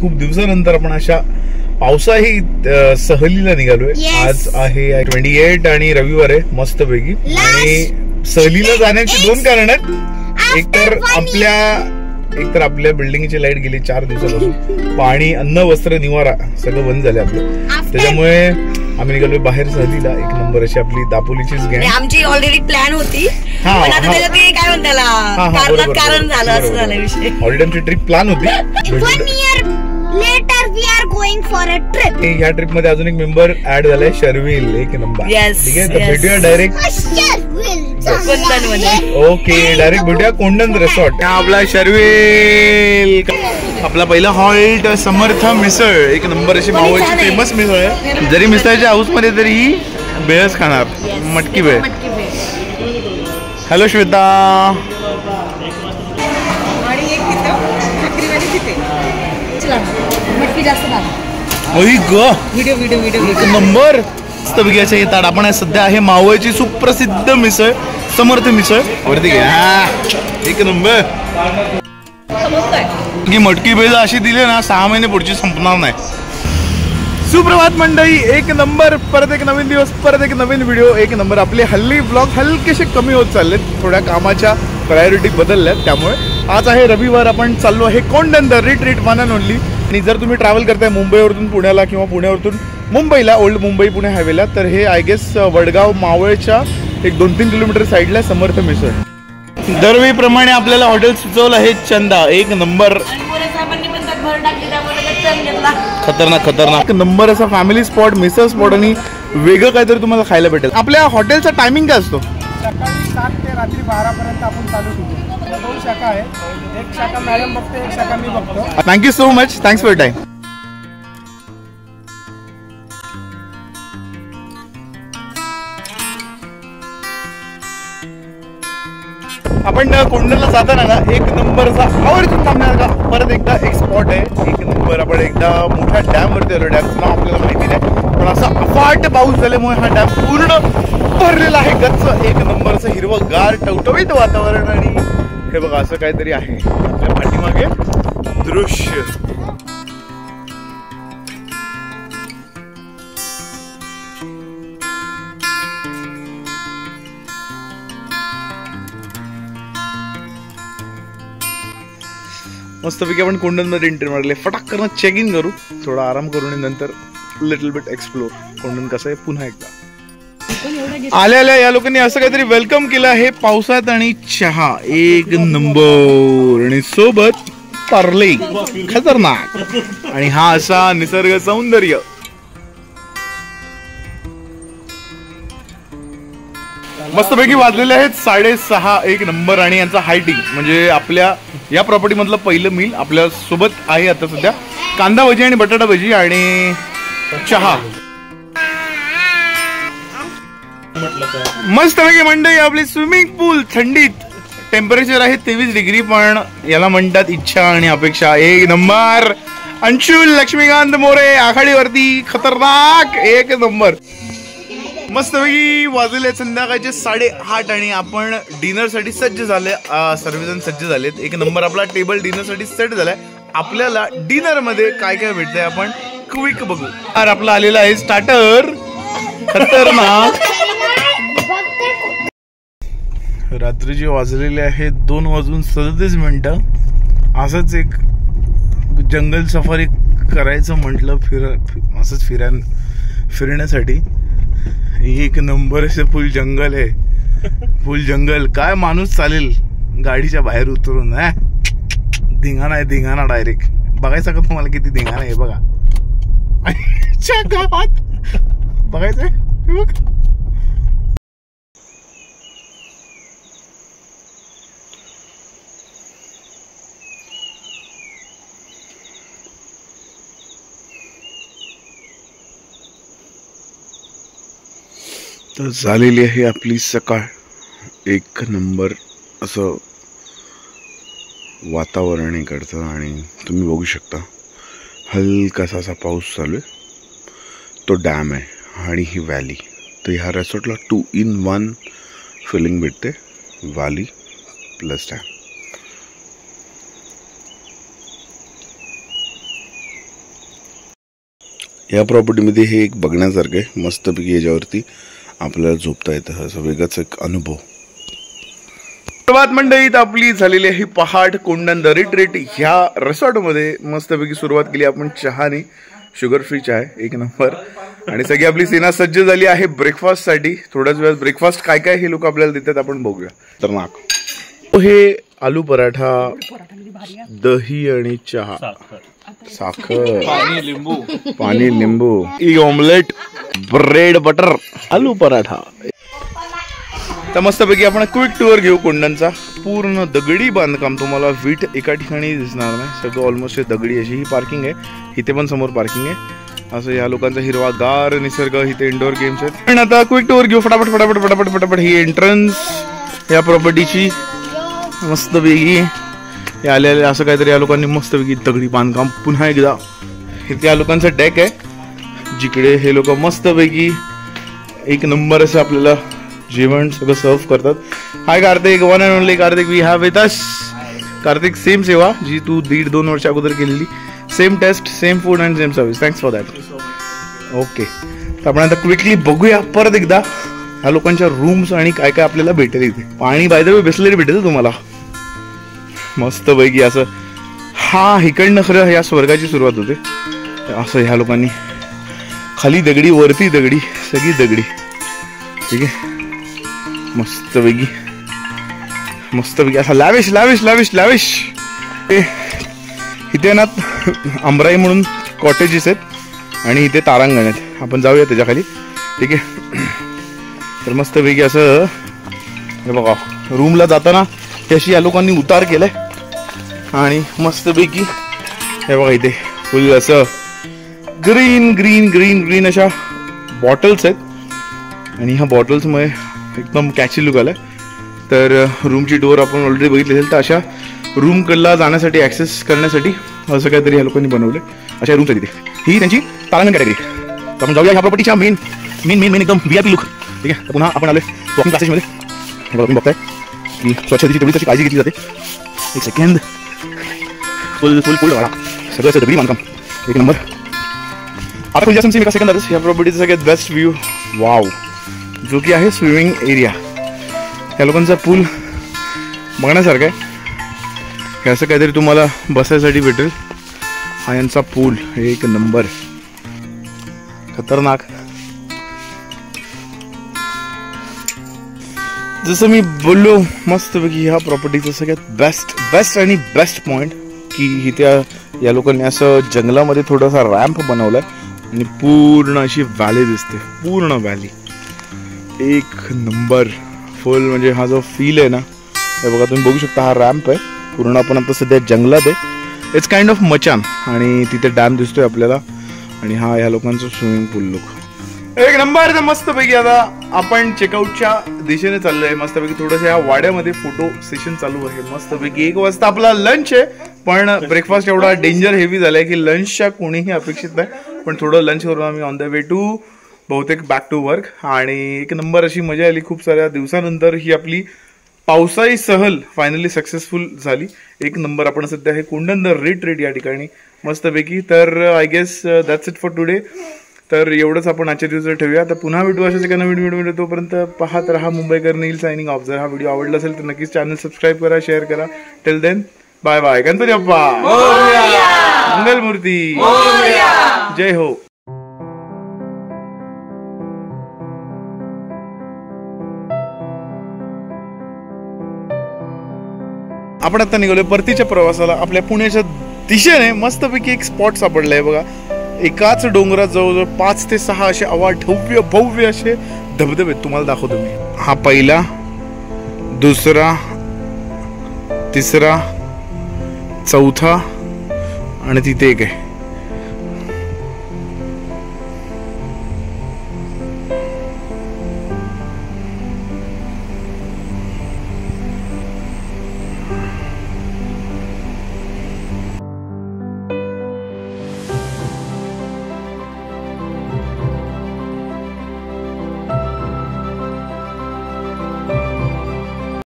खूप दिवसानंतर आपण अशा पावसाही सहलीला निघालोय. आज आहे 28 आणि रविवार आहे मस्तपैकी. आणि सहलीला जाण्याची 2 कारण आहेत. एकतर आपल्या बिल्डिंगची लाईट गेली 4 दिवसापासून. पाणी, अन्न, वस्त्र, निवारा सगळं बंद झालं आपलं. त्याच्यामुळे आम्ही निघालोय बाहेर सहलीला. 1 नंबर अशी आपली दापोलीचीच गँग. आमची ऑलरेडी प्लॅन होती, पण आता त्याच्यात काय म्हणताला कारण झालं, असं झालं विषय. ऑलरेडी आमची ट्रिप प्लॅन होती. Later we are going for a trip. या ट्रिप मध्ये अजून एक मेंबर ऍड झालाय, शर्विल. 1 नंबर. ठीक आहे, तर भेटूया डायरेक्ट ओके डायरेक्ट भेटूया कोंडन रिसॉर्ट. आपला शर्विल. आपला पहिला हॉल्ट समर्थ मिसळ. 1 नंबर अशी मावळची फेमस मिसळ आहे. जरी मिसळच्या हाऊस मध्ये तरी ही भेळच खाणार, मटकी भेळ. हॅलो श्वेता. एक नंबर मस्तपैकी येतात. आपण सध्या आहे मावळची सुप्रसिद्ध मिसळ, समर्थ मिसळ वरती घ्या. 1 नंबर. की मटकी भेळ अशी दिली ना 6 महिने पुढची संपणार नाही. सुप्रभात मंडळी. 1 नंबर. परत एक नवीन दिवस, परत एक नवीन व्हिडिओ. 1 नंबर. आपले हल्ली ब्लॉग हलकेसे कमी होत चाललेत, थोड्या कामाच्या प्रायोरिटी बदलल्यात. त्यामुळे आज आहे रविवार. आपण चाललो आहे Kondan the retreat one and only. आणि जर तुम्ही ट्रॅव्हल करताय मुंबईवरून पुण्याला किंवा पुण्यावरून मुंबईला, ओल्ड मुंबई पुणे हायवेला, तर हे आय गेस वडगाव मावळच्या एक 2-3 किलोमीटर साईडला समर्थ मिसळ. दरवेळीप्रमाणे आपल्याला हॉटेल सुचवलं आहे चंदा. 1 नंबर. खतरनाक नंबर असा फॅमिली स्पॉट, मिसळ स्पॉट आणि वेगळं काहीतरी तुम्हाला खायला भेटेल. आपल्या हॉटेलचा टायमिंग काय असतो? सकाळी 7 ते रात्री 12 पर्यंत आपण चालू ठेवतो. 2 शाखा आहे. एक शाखा मॅडम बघते, एक शाखा मी बघतो. Thank you so much. Thanks for time. आपण कोंडनला जाताना ना 1 नंबरचा आवर्जून थांबण्याचा परत एकदा एक स्पॉट आहे. 1 नंबर. आपण एकदा मोठ्या डॅम वरती आलो. डॅमचं नाव आपल्याला माहिती नाही, पण असा अफाट पाऊस झाल्यामुळे हा डॅम पूर्ण भरलेला आहे गच्च. 1 नंबरचं हिरवंगार टवटवीत वातावरण. आणि हे बघा असं काहीतरी आहे आपल्या पाठीमागे दृश्य. मस्तपैकी आपण कोंडनमध्ये एंट्री मारले. फटाक करून चेक इन करू, थोडा आराम करू आणि नंतर लिटल बिट एक्सप्लोर. कोंडन कसं आहे पुन्हा एकदा. आल्या या लोकांनी असं काहीतरी वेलकम केलं आहे पावसात. आणि चहा 1 नंबर आणि सोबत पार्ले. खतरनाक. आणि हा असा निसर्ग सौंदर्य. मस्तपैकी वाजलेले आहेत 6:30. 1 नंबर. आणि यांचा हायटिंग म्हणजे आपल्या या प्रॉपर्टी मधलं पहिलं मील आपल्या सोबत आहे आता सध्या. कांदा भजी आणि बटाटा भजी आणि चहा. मस्तपैकी मंडळी आपली स्विमिंग पूल. थंडीत टेम्परेचर आहे 23 डिग्री, पण याला म्हणतात इच्छा आणि अपेक्षा. 1 नंबर. अंशुल लक्ष्मीकांत मोरे आघाडीवरती. खतरनाक. 1 नंबर. मस्तपैकी वाजले संध्याकाळचे 8:30 आणि आपण डिनर साठी सज्ज झाले. सर्वजण सज्ज झालेत. 1 नंबर. आपला टेबल डिनर साठी सेट झालाय. आपल्याला डिनर मध्ये काय काय भेटतंय आपण क्विक बघू. तर आपला आलेला आहे स्टार्टर. खतरनाक. रात्रीचे वाजलेले आहेत 2:37. असंच एक जंगल सफारी करायचं म्हटलं, असंच फिरण्यासाठी. 1 नंबर असे फुल जंगल आहे. फुल जंगल. काय माणूस चालेल गाडीच्या बाहेर उतरून. धिंगाणा आहे, धिंगाणा डायरेक्ट. बघायचं का तुम्हाला किती धिंगाणा आहे? बघा गावात बघायचंय. बघ तर झालेली आहे आपली सकाळ. 1 नंबर असं वातावरण इकडचं. आणि तुम्ही बघू शकता हलकासा असा पाऊस चालू आहे. तो डॅम आहे आणि ही व्हॅली. तर ह्या रिसॉर्टला 2 in 1 फिलिंग भेटते. Valley plus dam. ह्या प्रॉपर्टीमध्ये हे एक बघण्यासारखं आहे, मस्तपैकी याच्यावरती आपल्याला झोपता येतं, असं वेगळाच एक अनुभव. सुरुवात मंडळीत आपली झालेली आहे पहाट कोंडण द रिट्रीट ह्या रिसॉर्टमध्ये. मस्तपैकी सुरुवात केली आपण चहाने, शुगर फ्री चहा आहे, एक नंबर. आणि सगळी आपली सेना सज्ज झाली आहे ब्रेकफास्टसाठी. थोड्याच वेळात ब्रेकफास्ट काय काय हे लोक आपल्याला देतात आपण बघूया. तर नाक हे आलू पराठा, दही आणि चहा, साखर, पाणी लिंबू, एक ऑमलेट, ब्रेड बटर, आलू पराठा. तर मस्तपैकी आपण क्विक टूर घेऊ कोंडणचा. पूर्ण दगडी बांधकाम, तुम्हाला वीट एका ठिकाणी दिसणार नाही, सगळं ऑलमोस्ट दगडी. अशी ही पार्किंग आहे, इथे पण समोर पार्किंग आहे. असं या लोकांचा हिरवागार निसर्ग, इथे इंडोर गेम्स आहेत. पण आता क्विक टूर घेऊ फटाफट फटाफट फटाफट फटाफट. ही एंट्रन्स या प्रॉपर्टीची मस्तपैकी हे आलेले असं काहीतरी या लोकांनी मस्तपैकी दगडी बांधकाम. पुन्हा एकदा इथे या लोकांचा डेक आहे, जिकडे हे लोक मस्तपैकी एक नंबर असं आपल्याला जेवण सगळं सर्व करतात. Hi Kartik, one and only Kartik we have with us. Kartik, same सेवा जी तू 1.5-2 वर्ष अगोदर केलेली, same taste, same food and same service. Thanks for that. Okay, तर आपण आता क्विकली बघूया परत एकदा ह्या लोकांच्या रूम्स आणि काय काय आपल्याला भेटेल इथे. पाणी बाय द वे बिसलेरी भेटेल तुम्हाला मस्तपैकी असं. हा इकडनं खरं या स्वर्गाची सुरुवात होते. असं ह्या लोकांनी खाली दगडी, वरती दगडी, सगळी दगडी. ठीक आहे, मस्तपैकी मस्तपैकी असा लॅविश लॅविश लॅविश लॅविश. इथे ना आमराई म्हणून कॉटेजेस आहेत आणि इथे तारांगण आहेत. आपण जाऊया त्याच्या खाली. ठीक आहे, तर मस्तपैकी असं हे बघा, रूमला जाताना अशी या लोकांनी उतार केलाय आणि मस्तपैकी हे बघा इथे फुल असं ग्रीन ग्रीन ग्रीन ग्रीन अशा बॉटल्स आहेत आणि ह्या बॉटल्समुळे एकदम कॅची लुक आलाय. तर रूमची डोअर आपण ऑलरेडी बघितली असेल, तर अशा रूमकडला जाण्यासाठी ॲक्सेस करण्यासाठी असं काहीतरी ह्या लोकांनी बनवलं. अशा रूम्स आहेत तिथे. ही त्यांची तारांगण कॅटेगरी. तर आपण जाऊया ह्या प्रॉपर्टीच्या मेन मेन मेन मेन एकदम VIP लुक. ठीक आहे, तर पुन्हा आपण आलोय वॉकिंग क्लासेसमध्ये. तुम्ही बघताय की स्वच्छतेची तेवढी तशी काळजी घेतली जाते. एक सेकंड, फुल फुल फुल वाडा, सगळं असं दगडी बांधकाम, एक नंबर. आता खुली असेल एका सेकंदातच ह्या प्रॉपर्टीचा सगळ्यात बेस्ट व्ह्यू, वाव, जो की आहे स्विमिंग एरिया. ह्या लोकांचा पूल बघण्यासारखा आहे. हे असं काहीतरी तुम्हाला बसायसाठी भेटेल. हा यांचा पूल, एक नंबर, खतरनाक. जसं मी बोललो मस्तपैकी ह्या प्रॉपर्टीचं सगळ्यात बेस्ट आणि बेस्ट पॉईंट की इथे या लोकांनी असं जंगलामध्ये थोडासा रॅम्प बनवलाय आणि पूर्ण अशी व्हॅली दिसते, पूर्ण व्हॅली, एक नंबर फुल. म्हणजे हा जो फील आहे ना, हे बघा तुम्ही बघू शकता, हा रॅम्प आहे पूर्ण. आपण आता सध्या जंगलात आहे. इट्स काइंड ऑफ मचान आणि तिथे डॅम दिसतोय आपल्याला आणि हा ह्या लोकांचं स्विमिंग पूल लुक, एक नंबर. तर मस्तपैकी आता आपण चेकआउटच्या दिशेने चाललोय. मस्तपैकी थोडंसं या वाड्यामध्ये फोटो सेशन चालू आहे. मस्तपैकी 1 वाजता आपला लंच आहे, पण ब्रेकफास्ट एवढा डेंजर हेवी झालाय की लंचच्या कोणीही अपेक्षित नाही. पण थोडं लंच करून आम्ही ऑन द वे टू बहुतेक बॅक टू वर्क. आणि एक नंबर अशी मजा आली. खूप साऱ्या दिवसानंतर ही आपली पावसाळी सहल फायनली सक्सेसफुल झाली. एक नंबर. आपण सध्या हे कोंडण द रिट्रीट या ठिकाणी मस्तपैकी. तर I guess that's it for today. तर एवढंच आपण आजच्या दिवसात ठेवूया. तर पुन्हा भेटू अशाच एका नवीन व्हिडिओ. तोपर्यंत पाहत रहा मुंबईकर नील सायनिंग ऑफ. जर हा व्हिडिओ आवडला असेल तर नक्कीच चॅनल सबस्क्राईब करा, शेअर करा. Till then bye bye. Ganpati Bappa Mangalmurti, जय हो. आपण आता निघालोय परतीच्या प्रवासाला. आपल्या पुण्याच्या दिशेने मस्तपैकी एक स्पॉट सापडलाय बघा. एकाच डोंगरात जवळजवळ 5 ते 6 असे अवाढव्य भव्य असे धबधबे तुम्हाला दाखवतो मी. हा पहिला, दुसरा, तिसरा, चौथा आणि तिथे एक आहे.